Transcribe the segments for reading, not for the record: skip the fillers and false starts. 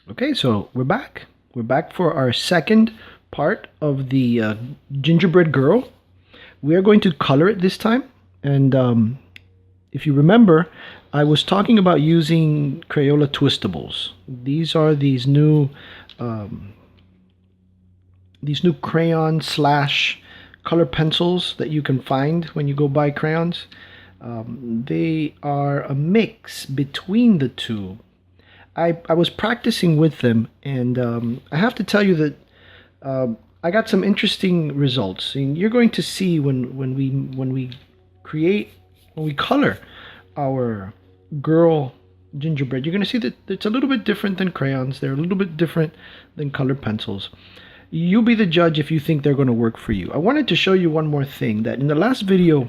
Okay, so we're back. We're back for our second part of the gingerbread girl. We are going to color it this time. And if you remember, I was talking about using Crayola Twistables. These are these new crayon slash color pencils that you can find when you go buy crayons. They are a mix between the two. I was practicing with them, and I have to tell you that I got some interesting results. And you're going to see when we create when we color our girl gingerbread, you're going to see that it's a little bit different than crayons. They're a little bit different than colored pencils. You'll be the judge if you think they're going to work for you. I wanted to show you one more thing, that in the last video,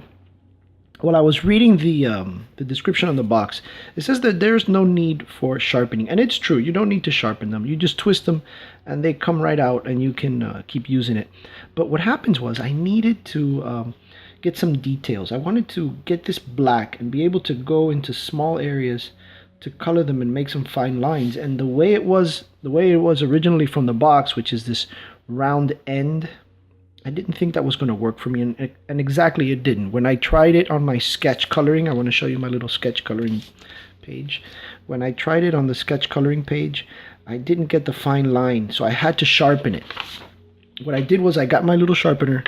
while I was reading the description on the box, it says that there's no need for sharpening, and it's true. You don't need to sharpen them. You just twist them, and they come right out, and you can keep using it. But what happens was I needed to get some details. I wanted to get this black and be able to go into small areas to color them and make some fine lines. And the way it was originally from the box, which is this round end, I didn't think that was going to work for me, and exactly it didn't. When I tried it on my sketch coloring, I want to show you my little sketch coloring page. When I tried it on the sketch coloring page, I didn't get the fine line, so I had to sharpen it. What I did was I got my little sharpener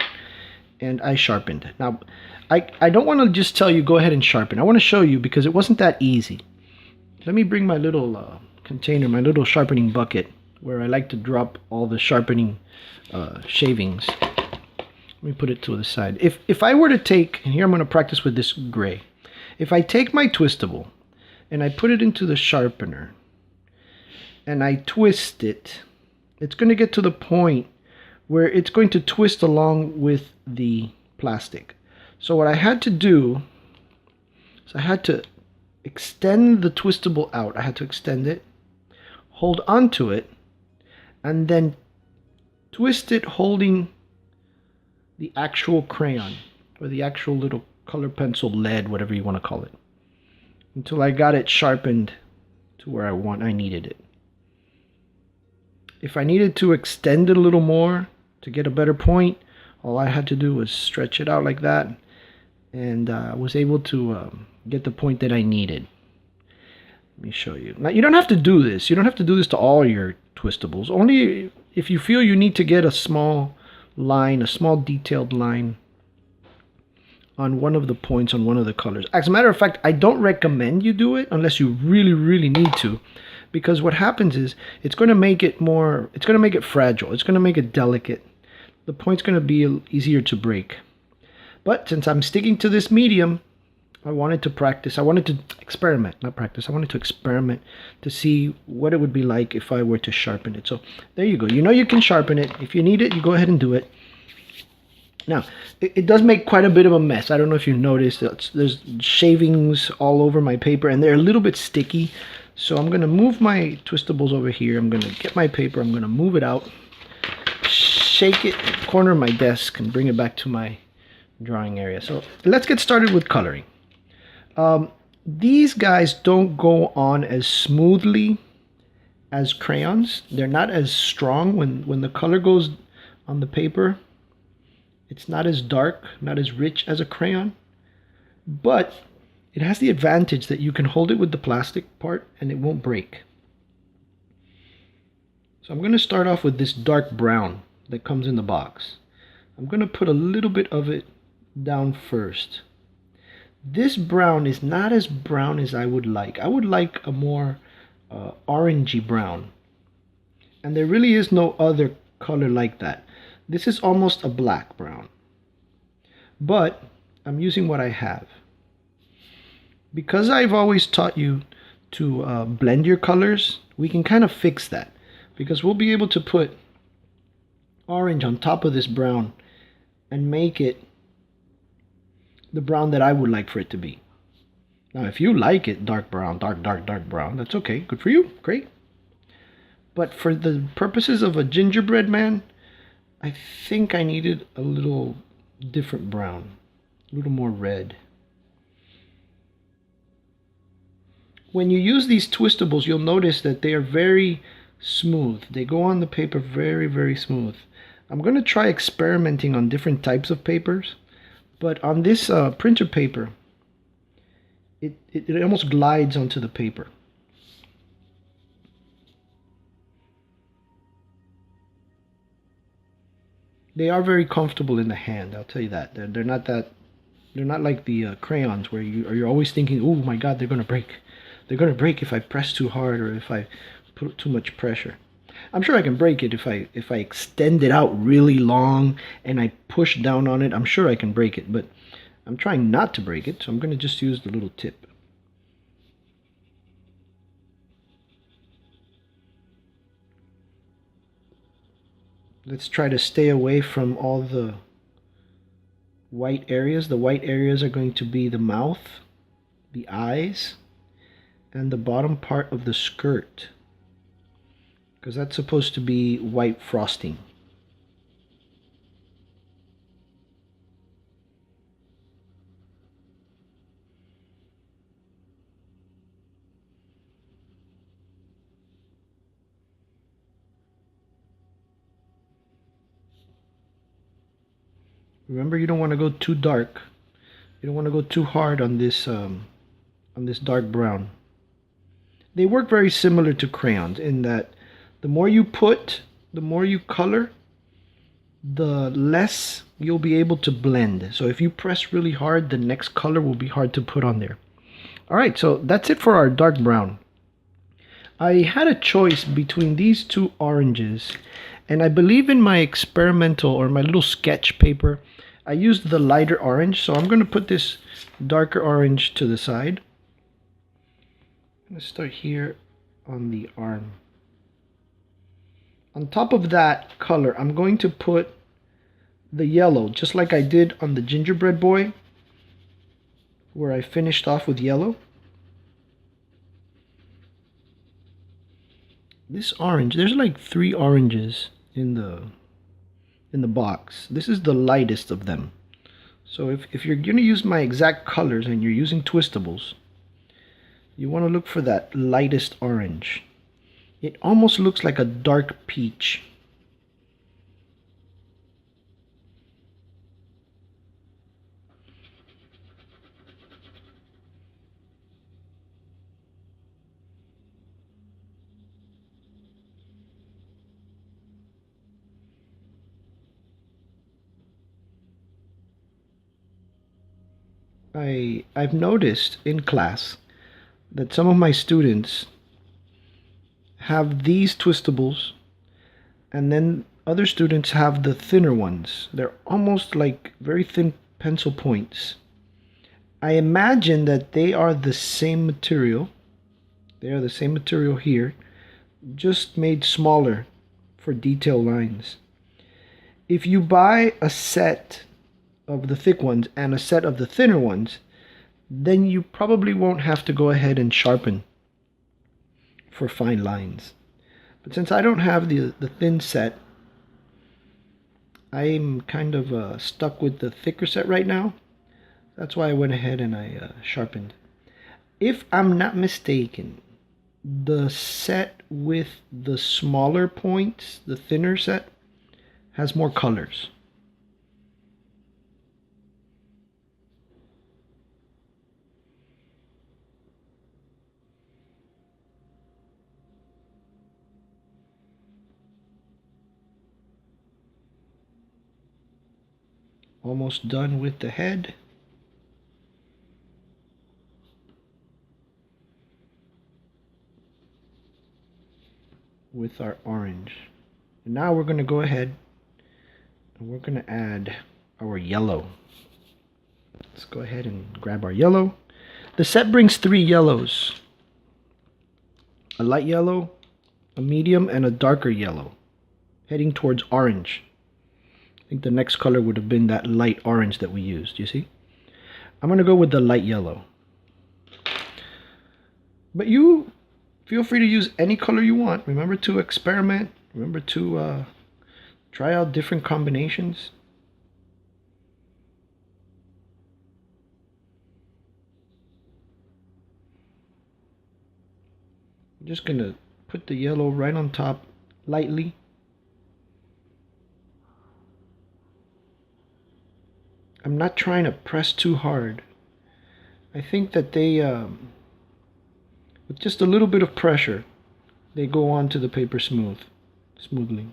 and I sharpened. Now, I don't want to just tell you go ahead and sharpen. I want to show you because it wasn't that easy. Let me bring my little container, my little sharpening bucket, where I like to drop all the sharpening shavings. Let me put it to the side. If I were to take, and here I'm going to practice with this gray. If I take my twistable and I put it into the sharpener and I twist it, it's going to get to the point where it's going to twist along with the plastic. So what I had to do is I had to extend the twistable out. I had to extend it, hold onto it, and then twist it holding the actual crayon, or the actual little color pencil lead, whatever you want to call it, until I got it sharpened to where I needed it. If I needed to extend it a little more to get a better point, all I had to do was stretch it out like that, and I was able to get the point that I needed. Let me show you. Now, you don't have to do this. You don't have to do this to all your twistables. Only if you feel you need to get a small line, a small detailed line on one of the points on one of the colors. As a matter of fact, I don't recommend you do it unless you really need to, because what happens is it's going to make it fragile. It's going to make it delicate. The point's going to be easier to break. But since I'm sticking to this medium, I wanted to practice. I wanted to experiment, not practice. I wanted to experiment to see what it would be like if I were to sharpen it. So there you go. You know you can sharpen it. If you need it, you go ahead and do it. Now, it does make quite a bit of a mess. I don't know if you noticed. There's shavings all over my paper, and they're a little bit sticky. So I'm going to move my twistables over here. I'm going to get my paper. I'm going to move it out, shake it in the corner of my desk, and bring it back to my drawing area. So let's get started with coloring. These guys don't go on as smoothly as crayons. They're not as strong when the color goes on the paper. It's not as dark, not as rich as a crayon, but it has the advantage that you can hold it with the plastic part and it won't break. So I'm going to start off with this dark brown that comes in the box. I'm going to put a little bit of it down first. This brown is not as brown as I would like. I would like a more orangey brown. And there really is no other color like that. This is almost a black brown. But I'm using what I have. Because I've always taught you to blend your colors, we can kind of fix that. Because we'll be able to put orange on top of this brown and make it the brown that I would like for it to be. Now, if you like it dark brown, dark brown, that's okay. Good for you. Great. But for the purposes of a gingerbread man, I think I needed a little different brown, a little more red. When you use these twistables, you'll notice that they are very smooth. They go on the paper very, very smooth. I'm going to try experimenting on different types of papers, but on this printer paper, it almost glides onto the paper. They are very comfortable in the hand, I'll tell you that. They're not like the crayons where you're always thinking, oh my god, they're going to break. They're going to break if I press too hard or if I put too much pressure. I'm sure I can break it if I extend it out really long and I push down on it. I'm sure I can break it, but I'm trying not to break it, so I'm going to just use the little tip. Let's try to stay away from all the white areas. The white areas are going to be the mouth, the eyes, and the bottom part of the skirt, because that's supposed to be white frosting. Remember, you don't want to go too dark. You don't want to go too hard on this dark brown. They work very similar to crayons in that the more you put, the more you color, the less you'll be able to blend. So if you press really hard, the next color will be hard to put on there. Alright, so that's it for our dark brown. I had a choice between these two oranges, and I believe in my experimental or my little sketch paper, I used the lighter orange, so I'm going to put this darker orange to the side. I'm going to start here on the arm. On top of that color, I'm going to put the yellow, just like I did on the gingerbread boy, where I finished off with yellow. This orange, there's like 3 oranges in the box. This is the lightest of them. So if you're going to use my exact colors and you're using twistables, you want to look for that lightest orange. It almost looks like a dark peach. I've noticed in class that some of my students have these twistables and then other students have the thinner ones. They're almost like very thin pencil points. I imagine that they are the same material. They are the same material here, just made smaller for detail lines. If you buy a set of the thick ones and a set of the thinner ones, then you probably won't have to go ahead and sharpen for fine lines. But since I don't have the thin set, I'm kind of stuck with the thicker set right now. That's why I went ahead and I sharpened. If I'm not mistaken, the set with the smaller points, the thinner set, has more colors. Almost done with the head. With our orange. And now we're going to go ahead and we're going to add our yellow. Let's go ahead and grab our yellow. The set brings 3 yellows. A light yellow, a medium, and a darker yellow. Heading towards orange. I think the next color would have been that light orange that we used, you see? I'm going to go with the light yellow. But you feel free to use any color you want. Remember to experiment. Remember to try out different combinations. I'm just going to put the yellow right on top lightly. I'm not trying to press too hard. I think that they, with just a little bit of pressure, they go onto the paper smoothly.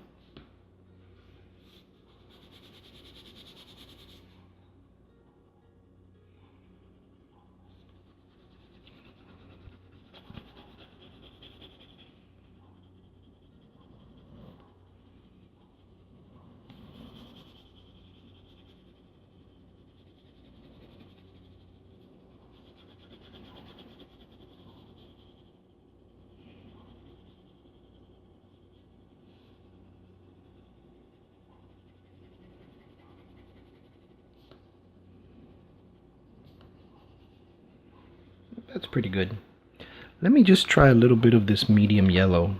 That's pretty good. Let me just try a little bit of this medium yellow.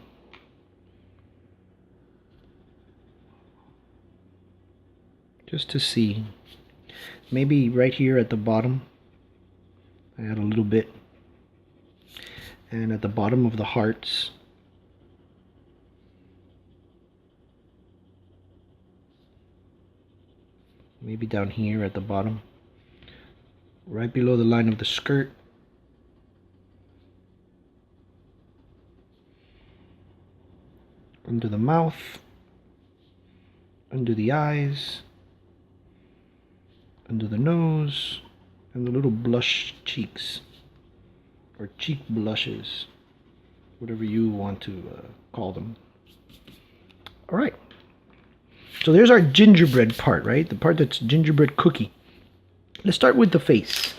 Just to see. Maybe right here at the bottom, I add a little bit. And at the bottom of the hearts. Maybe down here at the bottom. Right below the line of the skirt. Under the mouth, under the eyes, under the nose, and the little blush cheeks, or cheek blushes, whatever you want to call them. All right, so there's our gingerbread part, right? The part that's gingerbread cookie. Let's start with the face.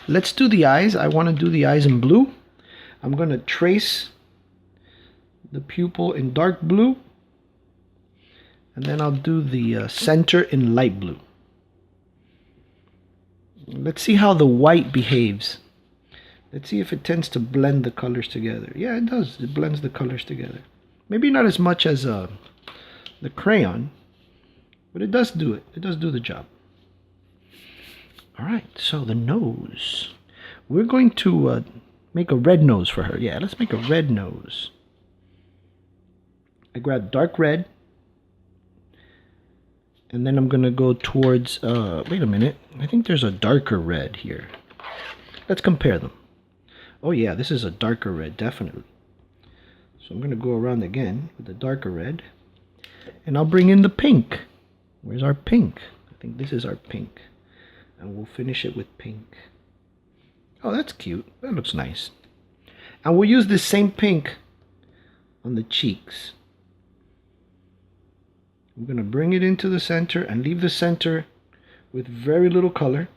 Let's do the eyes. I want to do the eyes in blue. I'm going to trace the pupil in dark blue, and then I'll do the center in light blue. Let's see how the white behaves. Let's see if it tends to blend the colors together. Yeah, it does. It blends the colors together. Maybe not as much as the crayon, but it does do it. It does do the job. All right, so the nose. We're going to make a red nose for her. Yeah, let's make a red nose. I grab dark red, and then I'm gonna go towards, wait a minute, I think there's a darker red here. Let's compare them. Oh yeah, this is a darker red, definitely. So I'm gonna go around again with the darker red, and I'll bring in the pink. Where's our pink? I think this is our pink. And we'll finish it with pink. Oh, that's cute, that looks nice. And we'll use this same pink on the cheeks. I'm going to bring it into the center and leave the center with very little color.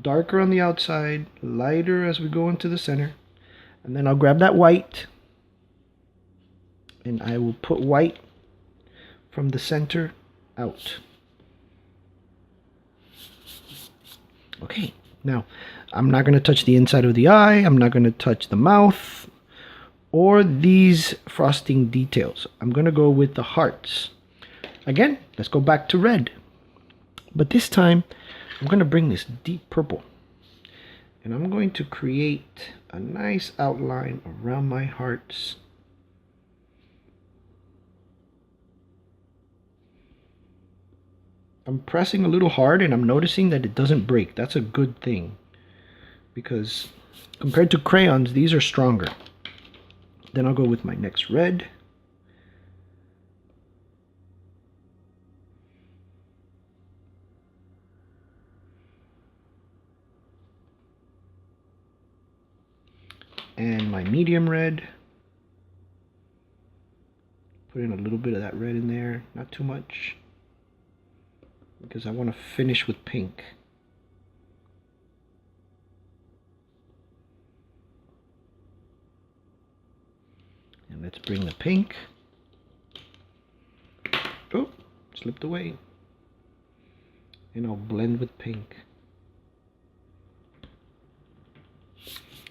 Darker on the outside, lighter as we go into the center. And then I'll grab that white, and I will put white from the center out. Okay, now I'm not going to touch the inside of the eye. I'm not going to touch the mouth or these frosting details. I'm gonna go with the hearts. Again, let's go back to red. But this time, I'm gonna bring this deep purple. And I'm going to create a nice outline around my hearts. I'm pressing a little hard, and I'm noticing that it doesn't break. That's a good thing, because compared to crayons, these are stronger. Then I'll go with my next red. And my medium red. Put in a little bit of that red in there, not too much, because I want to finish with pink. And let's bring the pink. Oh, slipped away. And I'll blend with pink.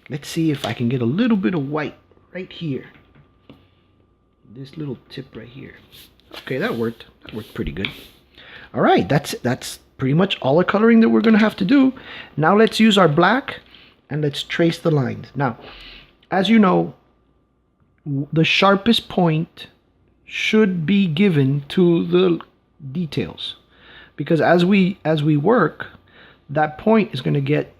Let's see if I can get a little bit of white right here. This little tip right here. Okay, that worked. That worked pretty good. All right, that's pretty much all the coloring that we're going to have to do. Now let's use our black and let's trace the lines. Now, as you know, the sharpest point should be given to the details, because as we work, that point is going to get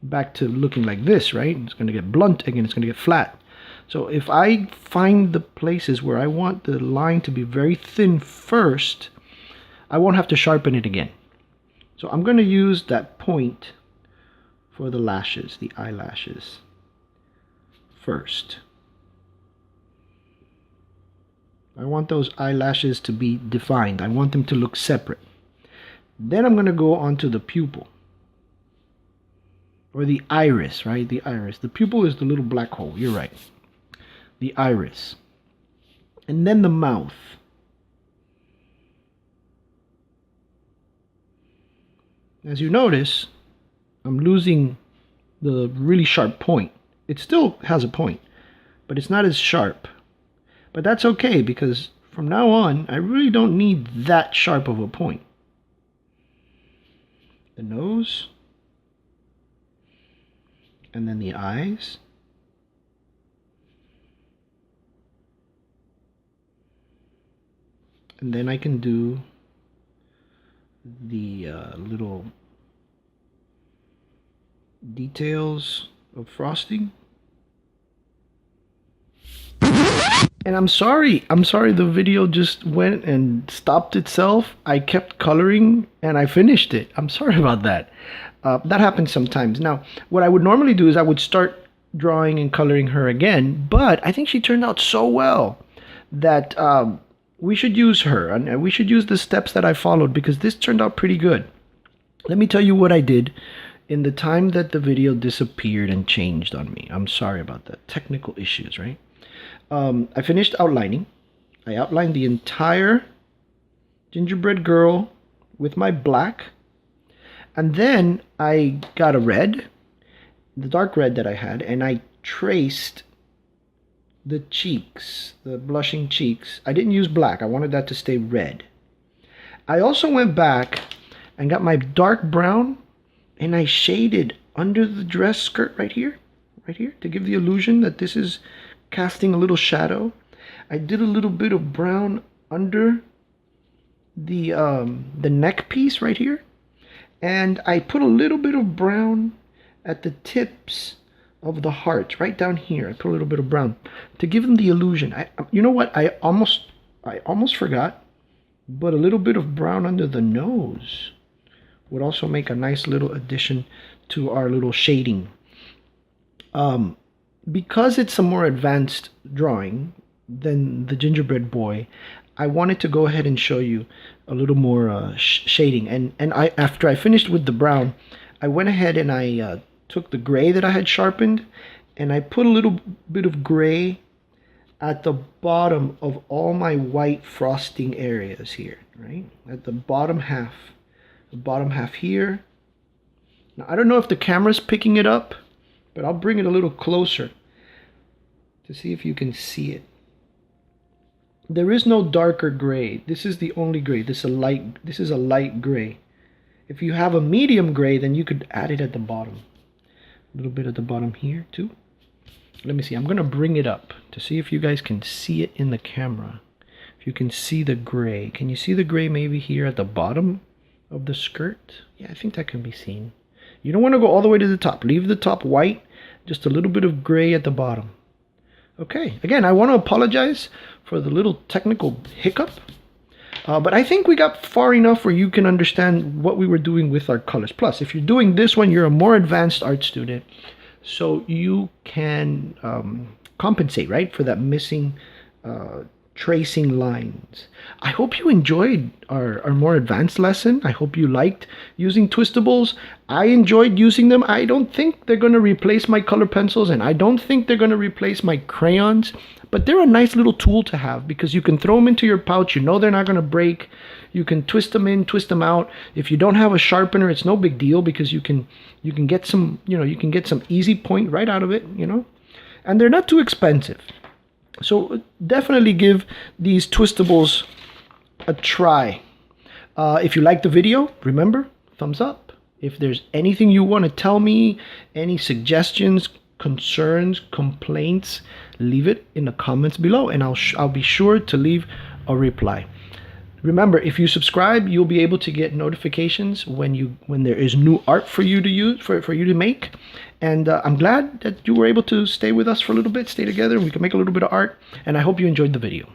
back to looking like this, right? It's going to get blunt again, it's going to get flat. So if I find the places where I want the line to be very thin first, I won't have to sharpen it again. So I'm going to use that point for the lashes, the eyelashes first. I want those eyelashes to be defined. I want them to look separate. Then I'm going to go on to the pupil, or the iris, right? The iris. The pupil is the little black hole. You're right. The iris. And then the mouth. As you notice, I'm losing the really sharp point. It still has a point, but it's not as sharp. But that's okay, because from now on, I really don't need that sharp of a point. The nose, and then the eyes, and then I can do the little details of frosting. And I'm sorry the video just went and stopped itself. I kept coloring and I finished it. I'm sorry about that. That happens sometimes. Now, what I would normally do is I would start drawing and coloring her again, but I think she turned out so well that we should use her, and we should use the steps that I followed, because this turned out pretty good. Let me tell you what I did in the time that the video disappeared and changed on me. I'm sorry about that. Technical issues, right? I finished outlining. I outlined the entire gingerbread girl with my black, and then I got a red, the dark red that I had, and I traced the cheeks, the blushing cheeks. I didn't use black. I wanted that to stay red. I also went back and got my dark brown, and I shaded under the dress skirt right here, to give the illusion that this is casting a little shadow. I did a little bit of brown under the neck piece right here, and I put a little bit of brown at the tips of the heart right down here. I put a little bit of brown to give them the illusion. You know what? I almost forgot, but a little bit of brown under the nose would also make a nice little addition to our little shading. Because it's a more advanced drawing than the gingerbread boy, I wanted to go ahead and show you a little more shading. And after I finished with the brown, I went ahead and I took the gray that I had sharpened, and I put a little bit of gray at the bottom of all my white frosting areas here, right? At the bottom half here. Now, I don't know if the camera's picking it up, but I'll bring it a little closer to see if you can see it. There is no darker gray. This is the only gray. This is a light gray. If you have a medium gray, then you could add it at the bottom. A little bit at the bottom here too. Let me see. I'm going to bring it up to see if you guys can see it in the camera. If you can see the gray. Can you see the gray maybe here at the bottom of the skirt? Yeah, I think that can be seen. You don't want to go all the way to the top. Leave the top white. Just a little bit of gray at the bottom. Okay. Again, I want to apologize for the little technical hiccup. But I think we got far enough where you can understand what we were doing with our colors. Plus, if you're doing this one, you're a more advanced art student. So you can compensate, right, for that missing tracing lines. I hope you enjoyed our more advanced lesson. I hope you liked using twistables. I enjoyed using them. I don't think they're going to replace my color pencils, and I don't think they're going to replace my crayons. But they're a nice little tool to have, because you can throw them into your pouch. You know they're not going to break. You can twist them in, twist them out. If you don't have a sharpener, it's no big deal, because you can get some, you can get some easy point right out of it, And they're not too expensive. So definitely give these twistables a try. If you like the video, remember, thumbs up. If there's anything you want to tell me, any suggestions, concerns, complaints, leave it in the comments below, and I'll be sure to leave a reply. Remember, if you subscribe, you'll be able to get notifications when there is new art for you to use, for you to make. And I'm glad that you were able to stay with us for a little bit, stay together, and we can make a little bit of art. And I hope you enjoyed the video.